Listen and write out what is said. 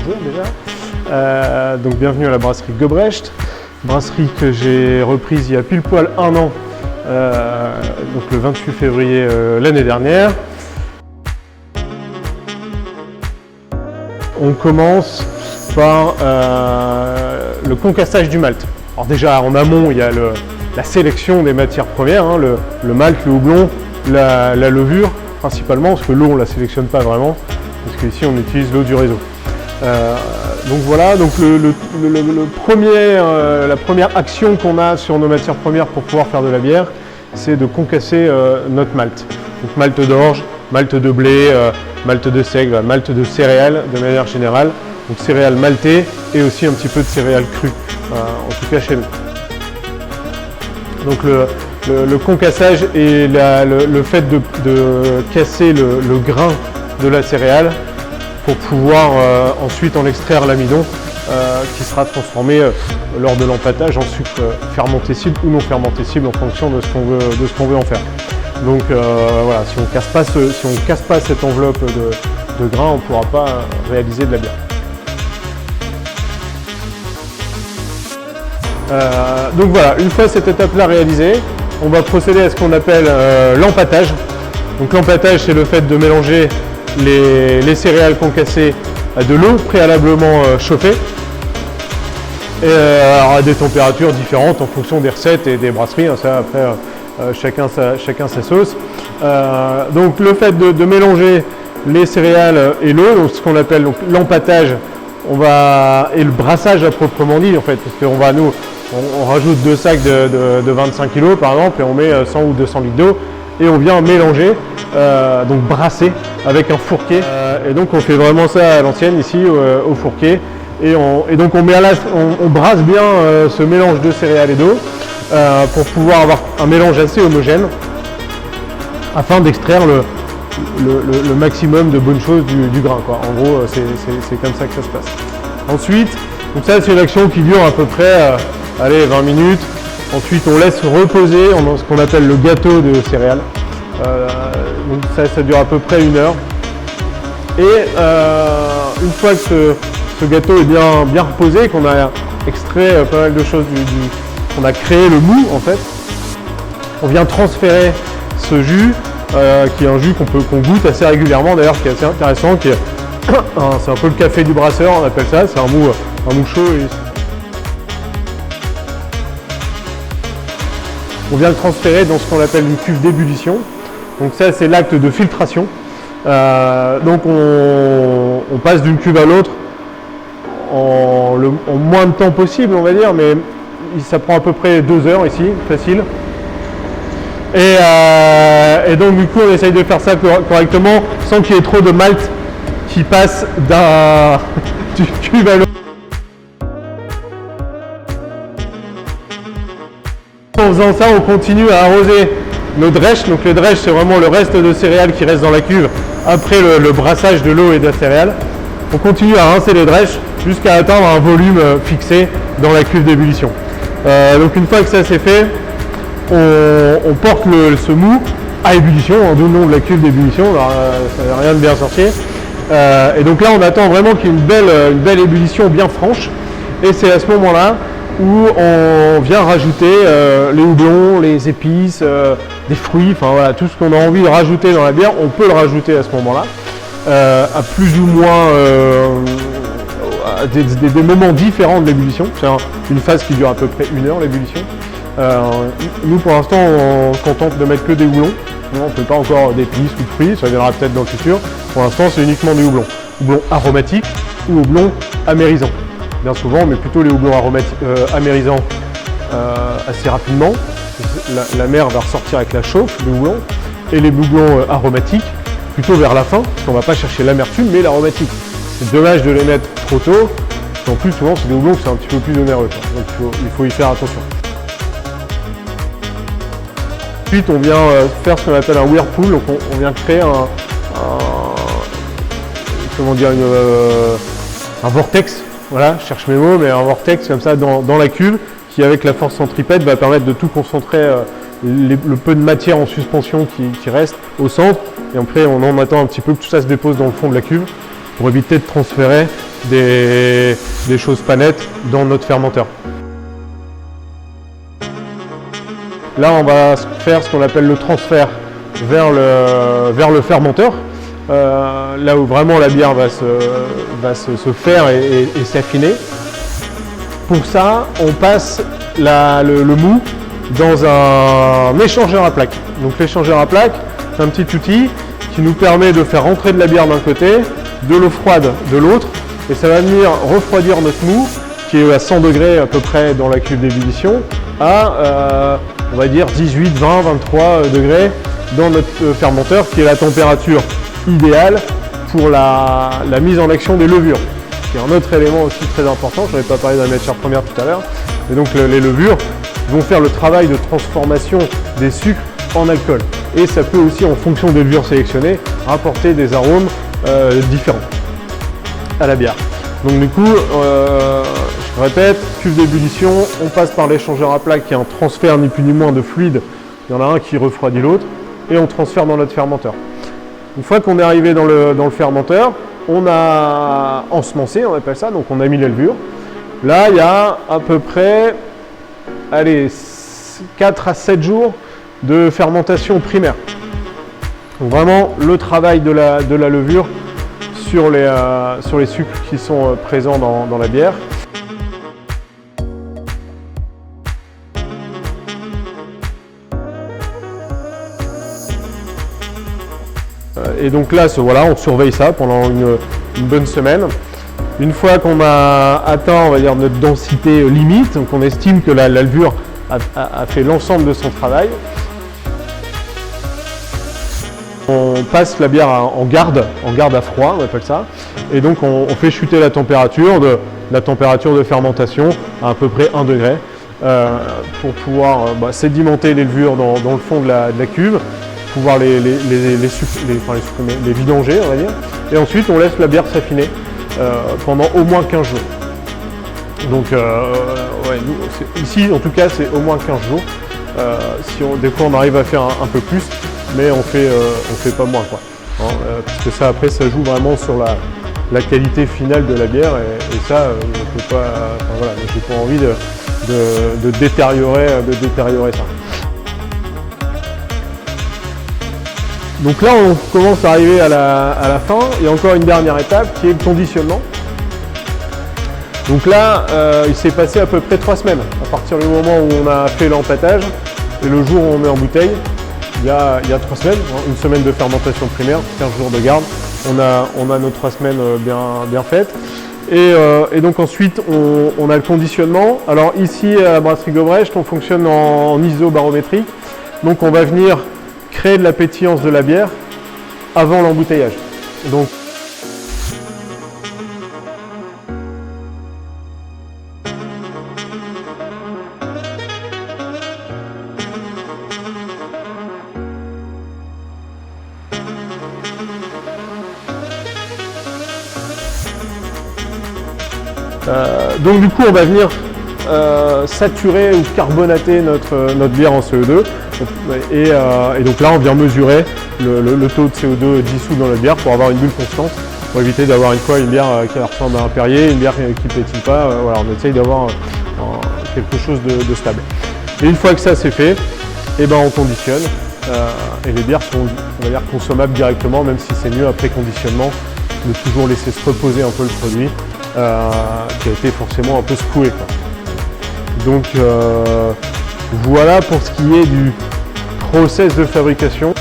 bonjour déjà. Donc bienvenue à la brasserie Gobrecht, brasserie que j'ai reprise il y a pile poil un an, donc le 28 février l'année dernière. On commence par le concassage du malt. Alors déjà en amont il y a la sélection des matières premières, hein, le malt, le houblon, la levure principalement, parce que l'eau on ne la sélectionne pas vraiment, parce qu'ici on utilise l'eau du réseau. Donc voilà, donc la première action qu'on a sur nos matières premières pour pouvoir faire de la bière, c'est de concasser notre malt. Donc malt d'orge, malt de blé, malt de seigle, malt de céréales de manière générale. Donc céréales maltées et aussi un petit peu de céréales crues, en tout cas chez nous. Donc le concassage et le fait de casser le grain de la céréale pour pouvoir ensuite en extraire l'amidon qui sera transformé lors de l'empâtage en sucre fermentescible ou non fermentescible en fonction de ce qu'on veut en faire. Donc voilà, si on casse pas cette enveloppe de grain, on ne pourra pas réaliser de la bière. Donc voilà, une fois cette étape-là réalisée, on va procéder à ce qu'on appelle l'empâtage. Donc l'empâtage, c'est le fait de mélanger les céréales concassées à de l'eau préalablement chauffée, à des températures différentes en fonction des recettes et des brasseries, hein, ça après chacun sa sauce. Donc le fait de mélanger les céréales et l'eau, donc ce qu'on appelle l'empâtage, et le brassage à proprement dit en fait, parce qu'on va on rajoute 2 sacs de 25 kg par exemple et on met 100 ou 200 litres d'eau et on vient mélanger, donc brasser avec un fourquet. Et donc on fait vraiment ça à l'ancienne ici au fourquet et donc on brasse bien ce mélange de céréales et d'eau pour pouvoir avoir un mélange assez homogène afin d'extraire le maximum de bonnes choses du grain, quoi. En gros c'est comme ça que ça se passe. Ensuite, donc ça c'est une action qui dure à peu près 20 minutes. Ensuite on laisse reposer ce qu'on appelle le gâteau de céréales. Donc ça dure à peu près 1 heure. Et une fois que ce gâteau est bien reposé, qu'on a extrait pas mal de choses qu'on a créé le mou en fait, on vient transférer ce jus, qui est un jus qu'on goûte assez régulièrement d'ailleurs, qui est assez intéressant, c'est un peu le café du brasseur, on appelle ça, c'est un mou chaud. On vient le transférer dans ce qu'on appelle une cuve d'ébullition. Donc ça c'est l'acte de filtration. Donc on passe d'une cuve à l'autre en moins de temps possible on va dire, mais ça prend à peu près 2 heures ici, facile. Et donc du coup on essaye de faire ça correctement sans qu'il y ait trop de malt qui passe d'une cuve à l'autre. En faisant ça, on continue à arroser nos drèches. Donc le drèche, c'est vraiment le reste de céréales qui reste dans la cuve après le brassage de l'eau et de la céréale. On continue à rincer les drèches jusqu'à atteindre un volume fixé dans la cuve d'ébullition. Donc une fois que ça c'est fait, on porte ce mou à ébullition, d'où le nom de la cuve d'ébullition, ça n'a rien de bien sorcier. Et donc là on attend vraiment qu'il y ait une belle ébullition bien franche, et c'est à ce moment-là où on vient rajouter les houblons, les épices, des fruits, enfin voilà, tout ce qu'on a envie de rajouter dans la bière, on peut le rajouter à ce moment-là, à plus ou moins à des moments différents de l'ébullition. C'est une phase qui dure à peu près 1 heure l'ébullition. Nous pour l'instant on se contente de mettre que des houblons, on ne fait pas encore d'épices ou de fruits, ça viendra peut-être dans le futur. Pour l'instant c'est uniquement des houblons, houblons aromatiques ou houblons amérisants. Bien souvent, mais plutôt les houblons amérisants assez rapidement. La va ressortir avec la chauffe du houblon, et les houblons aromatiques plutôt vers la fin, parce qu'on ne va pas chercher l'amertume mais l'aromatique. C'est dommage de les mettre trop tôt, en plus souvent c'est des houblons qui sont un petit peu plus onéreux, donc il faut y faire attention. Ensuite on vient faire ce qu'on appelle un whirlpool, donc on vient créer un vortex. Voilà, je cherche mes mots, mais un vortex comme ça dans la cuve qui, avec la force centripète, va permettre de tout concentrer, le peu de matière en suspension qui reste au centre. Et après, on en attend un petit peu que tout ça se dépose dans le fond de la cuve. pour éviter de transférer des choses pas nettes dans notre fermenteur. Là, on va faire ce qu'on appelle le transfert vers le fermenteur, là où vraiment la bière va se faire et s'affiner. Pour ça, on passe le mou dans un échangeur à plaques. Donc l'échangeur à plaques, c'est un petit outil qui nous permet de faire rentrer de la bière d'un côté, de l'eau froide de l'autre, et ça va venir refroidir notre mou, qui est à 100 degrés à peu près dans la cuve d'ébullition, à on va dire 18, 20, 23 degrés dans notre fermenteur, qui est la température idéale pour la mise en action des levures. Qui est un autre élément aussi très important, je n'avais pas parlé de la matière première tout à l'heure, et donc les levures vont faire le travail de transformation des sucres en alcool. Et ça peut aussi, en fonction des levures sélectionnées, rapporter des arômes différents à la bière. Donc du coup, je répète, cuve d'ébullition, on passe par l'échangeur à plaques qui est un transfert ni plus ni moins de fluide. Il y en a un qui refroidit l'autre et on transfère dans notre fermenteur. Une fois qu'on est arrivé dans le fermenteur, on a ensemencé, on appelle ça, donc on a mis les levures. Là, il y a à peu près 4 à 7 jours de fermentation primaire. Donc vraiment le travail de la levure sur les sucres qui sont présents dans la bière. Et donc là, voilà, on surveille ça pendant une bonne semaine. Une fois qu'on a atteint, on va dire, notre densité limite, donc on estime que la levure a fait l'ensemble de son travail, on passe la bière en garde à froid, on appelle ça, et donc on fait chuter la température de fermentation à peu près 1 degré pour pouvoir sédimenter les levures dans le fond de la cuve, pouvoir les vidanger, on va dire, et ensuite on laisse la bière s'affiner pendant au moins 15 jours. Donc ici en tout cas c'est au moins 15 jours. Des fois on arrive à faire un peu plus, mais on fait pas moins quoi. Parce que ça après ça joue vraiment sur la qualité finale de la bière et ça je peux pas, j'ai pas envie de détériorer ça. Donc là on commence à arriver à la fin, il y a encore une dernière étape qui est le conditionnement. Donc là il s'est passé à peu près 3 semaines à partir du moment où on a fait l'empâtage et le jour où on met en bouteille. Il y a 3 semaines, une semaine de fermentation primaire, 15 jours de garde, on a nos 3 semaines bien faites. Et donc ensuite on a le conditionnement. Alors ici à la brasserie Gobrecht on fonctionne en isobarométrique, donc on va venir créer de la pétillance de la bière avant l'embouteillage. Donc du coup on va venir saturer ou carbonater notre bière en CO2 et donc là on vient mesurer le taux de CO2 dissous dans la bière pour avoir une bulle constante, pour éviter d'avoir une fois une bière qui ressemble à un Perrier, une bière qui ne pétille pas. Voilà, on essaye d'avoir quelque chose de stable. Et une fois que ça c'est fait, on conditionne et les bières sont, on va dire, consommables directement, même si c'est mieux après conditionnement de toujours laisser se reposer un peu le produit qui a été forcément un peu secoué, quoi. Donc voilà pour ce qui est du process de fabrication.